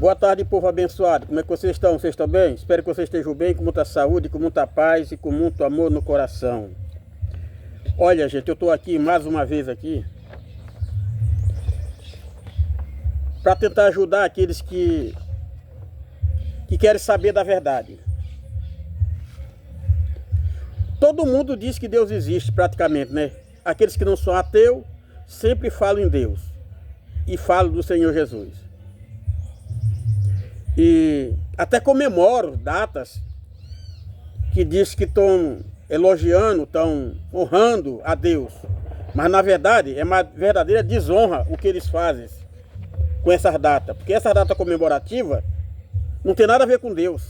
Boa tarde, povo abençoado. Como é que vocês estão? Vocês estão bem? Espero que vocês estejam bem, com muita saúde, com muita paz e com muito amor no coração. Olha, gente, eu estou aqui mais uma vez aqui para tentar ajudar aqueles que querem saber da verdade. Todo mundo diz que Deus existe praticamente, né? Aqueles que não são ateus sempre falam em Deus e falam do Senhor Jesus. E até comemoro datas que diz que estão elogiando, estão honrando a Deus. Mas na verdade é uma verdadeira desonra o que eles fazem com essas datas. Porque essa data comemorativa não tem nada a ver com Deus.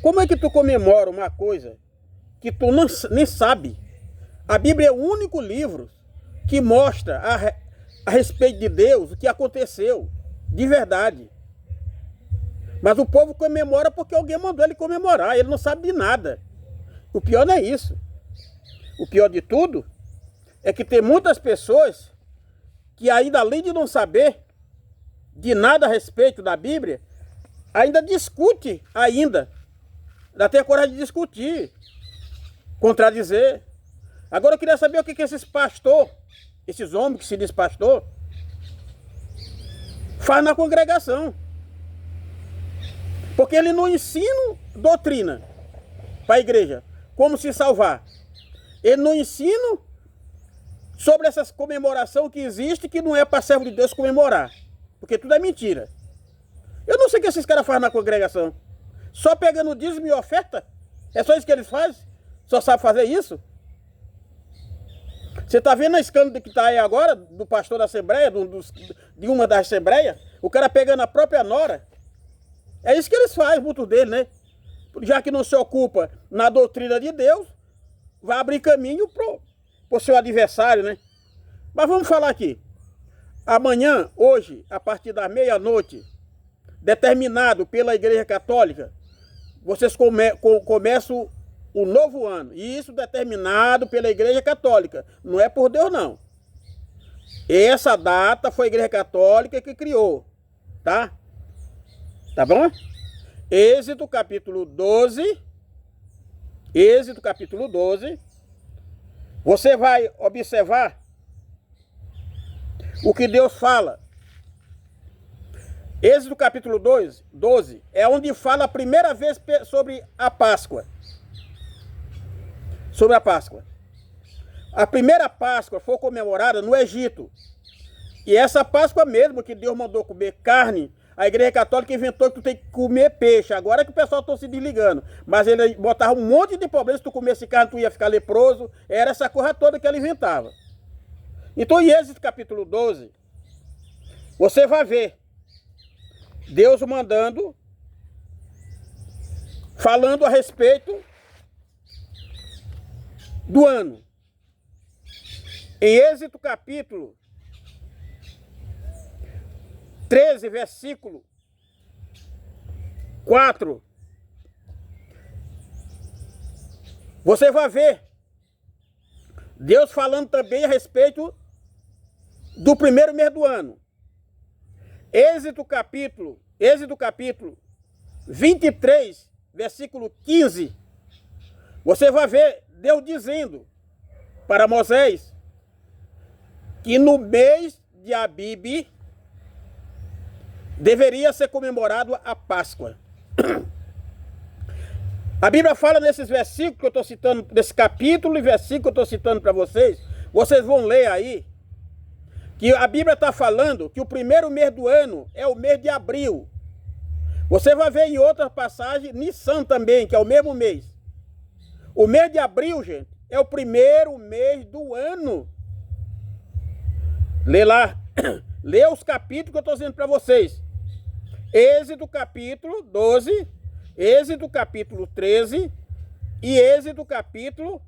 Como é que tu comemora uma coisa que tu nem sabe? A Bíblia é o único livro que mostra a respeito de Deus o que aconteceu de verdade. Mas o povo comemora porque alguém mandou ele comemorar. Ele não sabe de nada. O pior não é isso. O pior de tudo é que tem muitas pessoas que ainda, além de não saber de nada a respeito da Bíblia, ainda discute ainda. Ainda tem a coragem de discutir, contradizer. Agora eu queria saber o que esses pastores, esses homens que se diz pastor, faz na congregação. Porque ele não ensina doutrina para a igreja, como se salvar. Ele não ensina sobre essas comemoração que existe, que não é para servo de Deus comemorar. Porque tudo é mentira. Eu não sei o que esses caras fazem na congregação. Só pegando dízimo e oferta? É só isso que eles fazem? Só sabe fazer isso? Você está vendo a escândalo que está aí agora, do pastor da Assembleia, de uma das Assembleias? O cara pegando a própria nora. É isso que eles fazem, muitos deles, né? Já que não se ocupa na doutrina de Deus, vai abrir caminho pro seu adversário, né? Mas vamos falar aqui. Amanhã, hoje, a partir da meia-noite, determinado pela Igreja Católica, vocês começam o novo ano. E isso determinado pela Igreja Católica. Não é por Deus, não. Essa data foi a Igreja Católica que criou, tá? Tá bom? Êxodo capítulo 12. Êxodo capítulo 12. Você vai observar o que Deus fala. Êxodo capítulo 12 é onde fala a primeira vez sobre a Páscoa. Sobre a Páscoa. A primeira Páscoa foi comemorada no Egito. E essa Páscoa mesmo que Deus mandou comer carne, a Igreja Católica inventou que tu tem que comer peixe. Agora é que o pessoal está se desligando. Mas ele botava um monte de problemas. Se tu comesse carne, tu ia ficar leproso. Era essa coisa toda que ele inventava. Então, em Êxodo capítulo 12, você vai ver Deus mandando, falando a respeito do ano. Em Êxodo capítulo 13, versículo 4. Você vai ver Deus falando também a respeito do primeiro mês do ano. Êxodo capítulo 23, versículo 15. Você vai ver Deus dizendo para Moisés que no mês de Abibe deveria ser comemorado a Páscoa. A Bíblia fala nesses versículos que eu estou citando, nesse capítulo e versículo que eu estou citando para vocês, vocês vão ler aí, que a Bíblia está falando que o primeiro mês do ano é o mês de abril. Você vai ver em outra passagem, Nissan também, que é o mesmo mês. O mês de abril, gente, é o primeiro mês do ano. Lê lá, lê os capítulos que eu estou dizendo para vocês. Êxodo capítulo 12, Êxodo capítulo 13 e Êxodo capítulo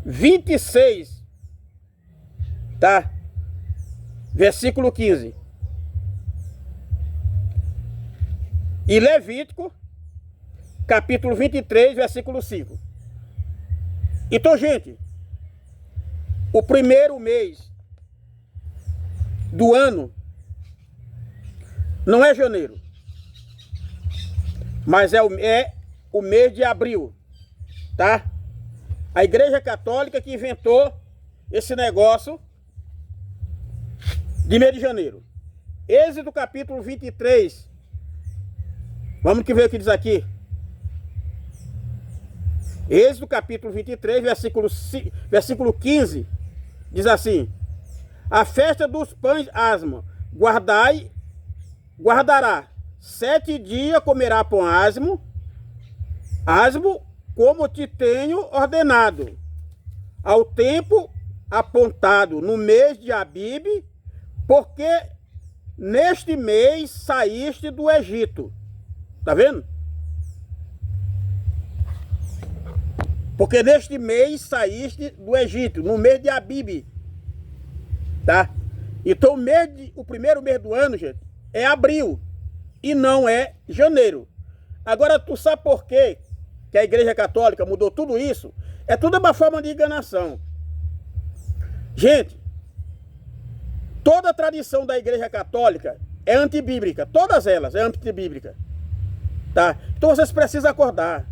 26, tá? Versículo 15. E Levítico capítulo 23, versículo 5. Então, gente, o primeiro mês do ano Não é janeiro. Mas é o mês de abril. Tá? A Igreja Católica que inventou esse negócio de mês de janeiro. Êxodo capítulo 23. Vamos que ver o que diz aqui. Êxodo capítulo 23, versículo 15. Diz assim: a festa dos pães asmo, guardará 7 dias, comerá pão asmo, como te tenho ordenado, ao tempo apontado no mês de Abibe, porque neste mês saíste do Egito. Tá vendo? Porque neste mês saíste do Egito, no mês de Abibe. Tá? Então o primeiro mês do ano, gente, é abril e não é janeiro. Agora tu sabe por quê que a Igreja Católica mudou tudo isso? É tudo uma forma de enganação. Gente, toda a tradição da Igreja Católica é antibíblica. Todas elas é antibíblica. Tá? Então vocês precisam acordar.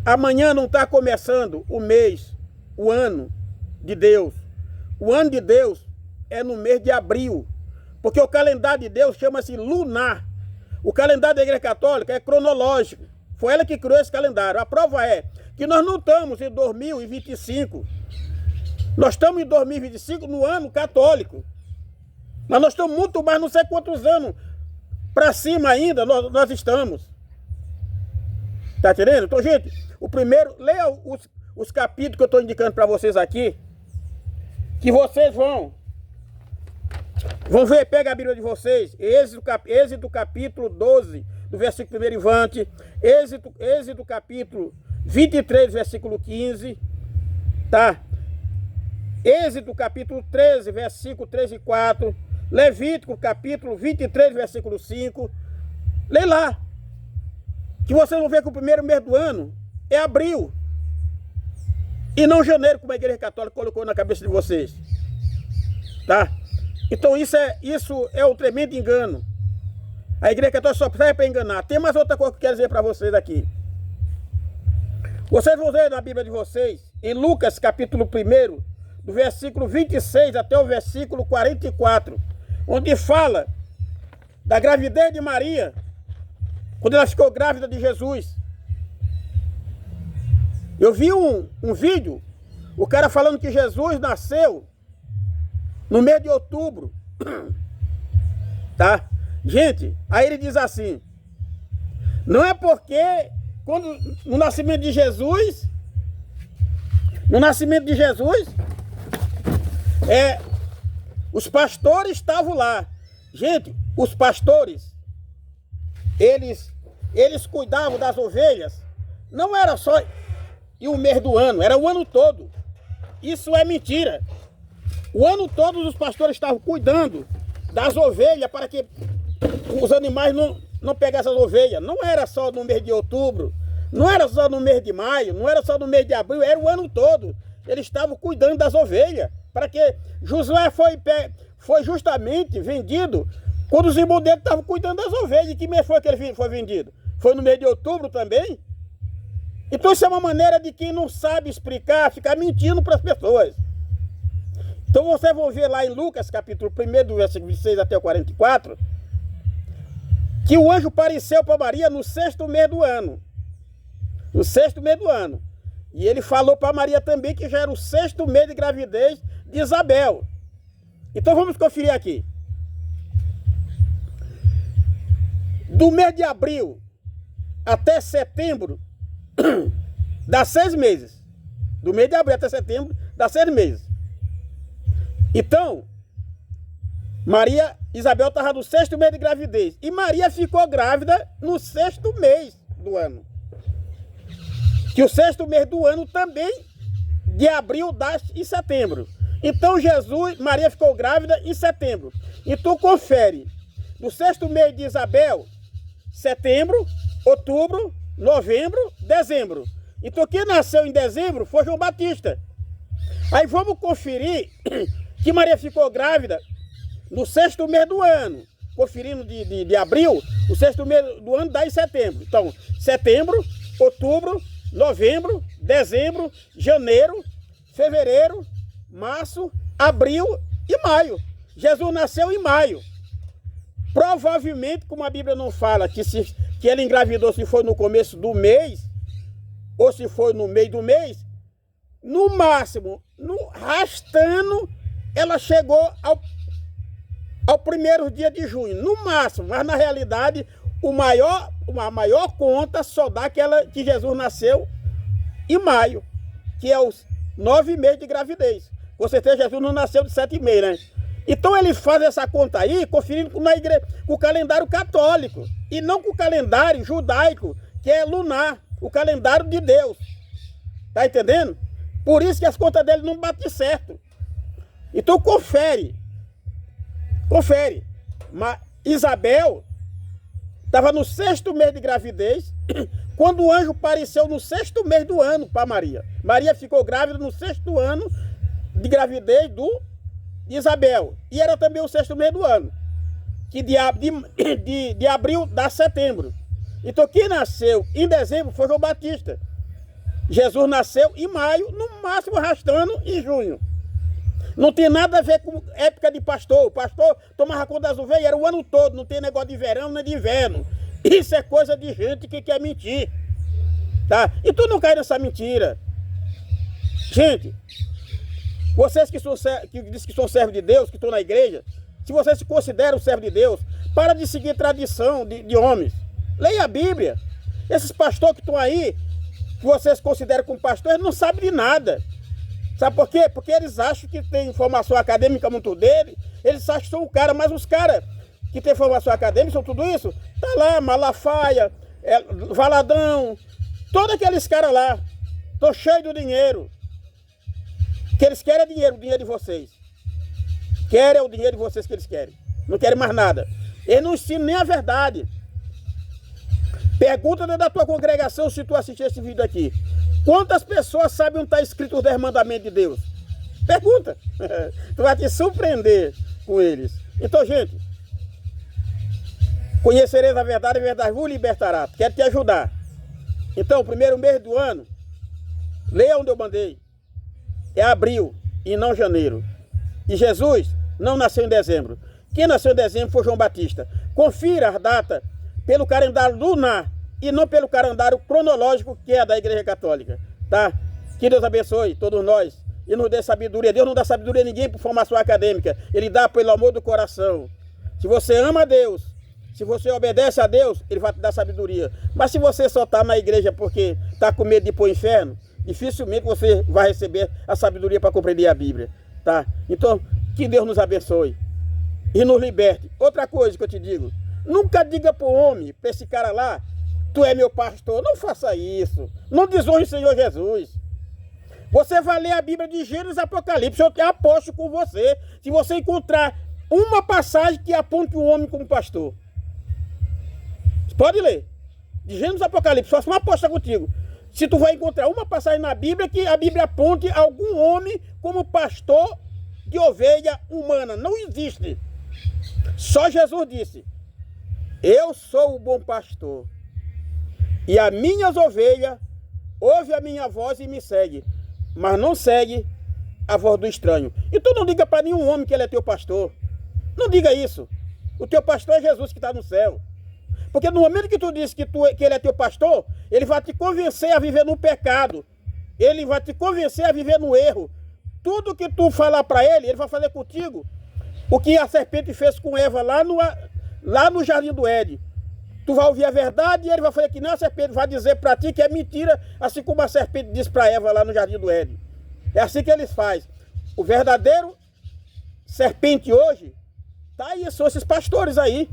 Amanhã não está começando o mês, o ano de Deus. O ano de Deus é no mês de abril. Porque o calendário de Deus chama-se lunar. O calendário da Igreja Católica é cronológico. Foi ela que criou esse calendário. A prova é que nós não estamos em 2025. Nós estamos em 2025 no ano católico. Mas nós estamos muito mais, não sei quantos anos para cima ainda nós estamos. Tá entendendo? Então, gente, o primeiro, leia os capítulos que eu estou indicando para vocês aqui, que vocês vão ver, pega a Bíblia de vocês, Êxodo capítulo 12, do versículo 1 em diante, Êxodo capítulo 23, versículo 15, tá? Êxodo capítulo 13, versículo 3 e 4, Levítico capítulo 23, versículo 5, lê lá, que vocês vão ver que o primeiro mês do ano é abril, e não janeiro, como a Igreja Católica colocou na cabeça de vocês, tá? Então isso é um tremendo engano. A Igreja Católica só serve para enganar. Tem mais outra coisa que eu quero dizer para vocês aqui. Vocês vão ver na Bíblia de vocês, em Lucas capítulo 1, do versículo 26 até o versículo 44, onde fala da gravidez de Maria, quando ela ficou grávida de Jesus. Eu vi um vídeo, o cara falando que Jesus nasceu no mês de outubro. Tá? Gente, aí ele diz assim, não é porque no nascimento de Jesus, os pastores estavam lá. Gente, os pastores, eles cuidavam das ovelhas, não era só em um mês do ano, era o ano todo. Isso é mentira. O ano todo os pastores estavam cuidando das ovelhas para que os animais não pegassem as ovelhas. Não era só no mês de outubro, não era só no mês de maio, não era só no mês de abril, era o ano todo. Eles estavam cuidando das ovelhas, para que Josué foi justamente vendido quando os irmãos dele estavam cuidando das ovelhas. E que mês foi que ele foi vendido? Foi no mês de outubro também? Então isso é uma maneira de quem não sabe explicar, ficar mentindo para as pessoas. Então vocês vão ver lá em Lucas, capítulo 1, do versículo 26 até o 44, que o anjo apareceu para Maria no 6º mês do ano. No 6º mês do ano. E ele falou para Maria também que já era o 6º mês de gravidez de Isabel. Então vamos conferir aqui. Do mês de abril até setembro, dá 6 meses. Do mês de abril até setembro, dá 6 meses. Então, Isabel estava no 6º mês de gravidez. E Maria ficou grávida no 6º mês do ano. Que o 6º mês do ano também, de abril, dá em setembro. Então Maria ficou grávida em setembro. Então confere. No 6º mês de Isabel, setembro, outubro, novembro, dezembro. Então quem nasceu em dezembro foi João Batista. Aí vamos conferir que Maria ficou grávida no 6º mês do ano. conferindo de abril, o sexto mês do ano dá em setembro. Então, setembro, outubro, novembro, dezembro, janeiro, fevereiro, março, abril e maio. Jesus nasceu em maio. Provavelmente, como a Bíblia não fala que ele engravidou se foi no começo do mês, ou se foi no meio do mês, no máximo, rastando, ela chegou ao primeiro dia de junho, no máximo, mas na realidade, a maior conta só dá que Jesus nasceu em maio, que é os 9 meses de gravidez. Com certeza Jesus não nasceu de 7 meses, né? Então ele faz essa conta aí, conferindo com o calendário católico, e não com o calendário judaico, que é lunar, o calendário de Deus. Tá entendendo? Por isso que as contas dele não batem certo. Então confere. Mas Isabel estava no 6º mês de gravidez, quando o anjo apareceu no 6º mês do ano para Maria. Maria ficou grávida no 6º ano de gravidez de Isabel. E era também o 6º mês do ano, que de abril dá setembro. Então quem nasceu em dezembro foi João Batista. Jesus nasceu em maio, no máximo arrastando em junho. Não tem nada a ver com época de pastor. O pastor tomava conta das ovelhas, era o ano todo, não tem negócio de verão nem de inverno. Isso é coisa de gente que quer mentir. Tá? E tu não cai nessa mentira. Gente, vocês que dizem que são servos de Deus, que estão na igreja, se vocês se consideram servo de Deus, para de seguir tradição de homens. Leia a Bíblia. Esses pastores que estão aí, que vocês consideram como pastor, eles não sabem de nada. Sabe por quê? Porque eles acham que tem informação acadêmica muito dele, eles acham que são o cara, mas os caras que têm formação acadêmica, são tudo isso, tá lá, Malafaia, Valadão, todos aqueles caras lá, estão cheios do dinheiro. O que eles querem é dinheiro, o dinheiro de vocês. Querem o dinheiro de vocês que eles querem. Não querem mais nada. Eles não ensinam nem a verdade. Pergunta da tua congregação se tu assistir esse vídeo aqui. Quantas pessoas sabem onde está escrito os 10 mandamentos de Deus? Pergunta. Tu vai te surpreender com eles. Então, gente, conhecereis a verdade vos libertará. Quero te ajudar. Então, o primeiro mês do ano, leia onde eu mandei. É abril e não janeiro. E Jesus não nasceu em dezembro. Quem nasceu em dezembro foi João Batista. Confira a data pelo calendário lunar e não pelo calendário cronológico que é da Igreja Católica, tá? Que Deus abençoe todos nós e nos dê sabedoria. Deus não dá sabedoria a ninguém por formação acadêmica, Ele dá pelo amor do coração. Se você ama a Deus, se você obedece a Deus, Ele vai te dar sabedoria. Mas se você só está na igreja porque está com medo de ir para o inferno, dificilmente você vai receber a sabedoria para compreender a Bíblia, tá? Então, que Deus nos abençoe e nos liberte. Outra coisa que eu te digo, nunca diga para o homem, para esse cara lá, tu é meu pastor. Não faça isso. Não desonre o Senhor Jesus. Você vai ler a Bíblia de Gênesis e Apocalipse. Eu te aposto com você, se você encontrar uma passagem que aponte o homem como pastor. Você pode ler. De Gênesis e Apocalipse. Faço uma aposta contigo. Se tu vai encontrar uma passagem na Bíblia que a Bíblia aponte algum homem como pastor de ovelha humana. Não existe. Só Jesus disse: eu sou o bom pastor. E as minhas ovelhas ouvem a minha voz e me seguem, mas não segue a voz do estranho. E tu não diga para nenhum homem que ele é teu pastor. Não diga isso. O teu pastor é Jesus que está no céu. Porque no momento que tu diz que ele é teu pastor, ele vai te convencer a viver no pecado. Ele vai te convencer a viver no erro. Tudo que tu falar para ele, ele vai fazer contigo o que a serpente fez com Eva lá no jardim do Éden. Tu vai ouvir a verdade e ele vai fazer que nem a serpente, vai dizer para ti que é mentira, assim como a serpente disse para Eva lá no jardim do Éden. É assim que eles fazem. O verdadeiro serpente hoje, tá aí, são esses pastores aí.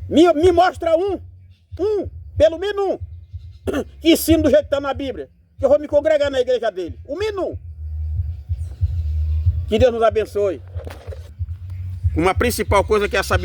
Me mostra pelo menos um, que ensina do jeito que está na Bíblia, que eu vou me congregar na igreja dele. O menos um. Que Deus nos abençoe. Uma principal coisa que é a sabedoria.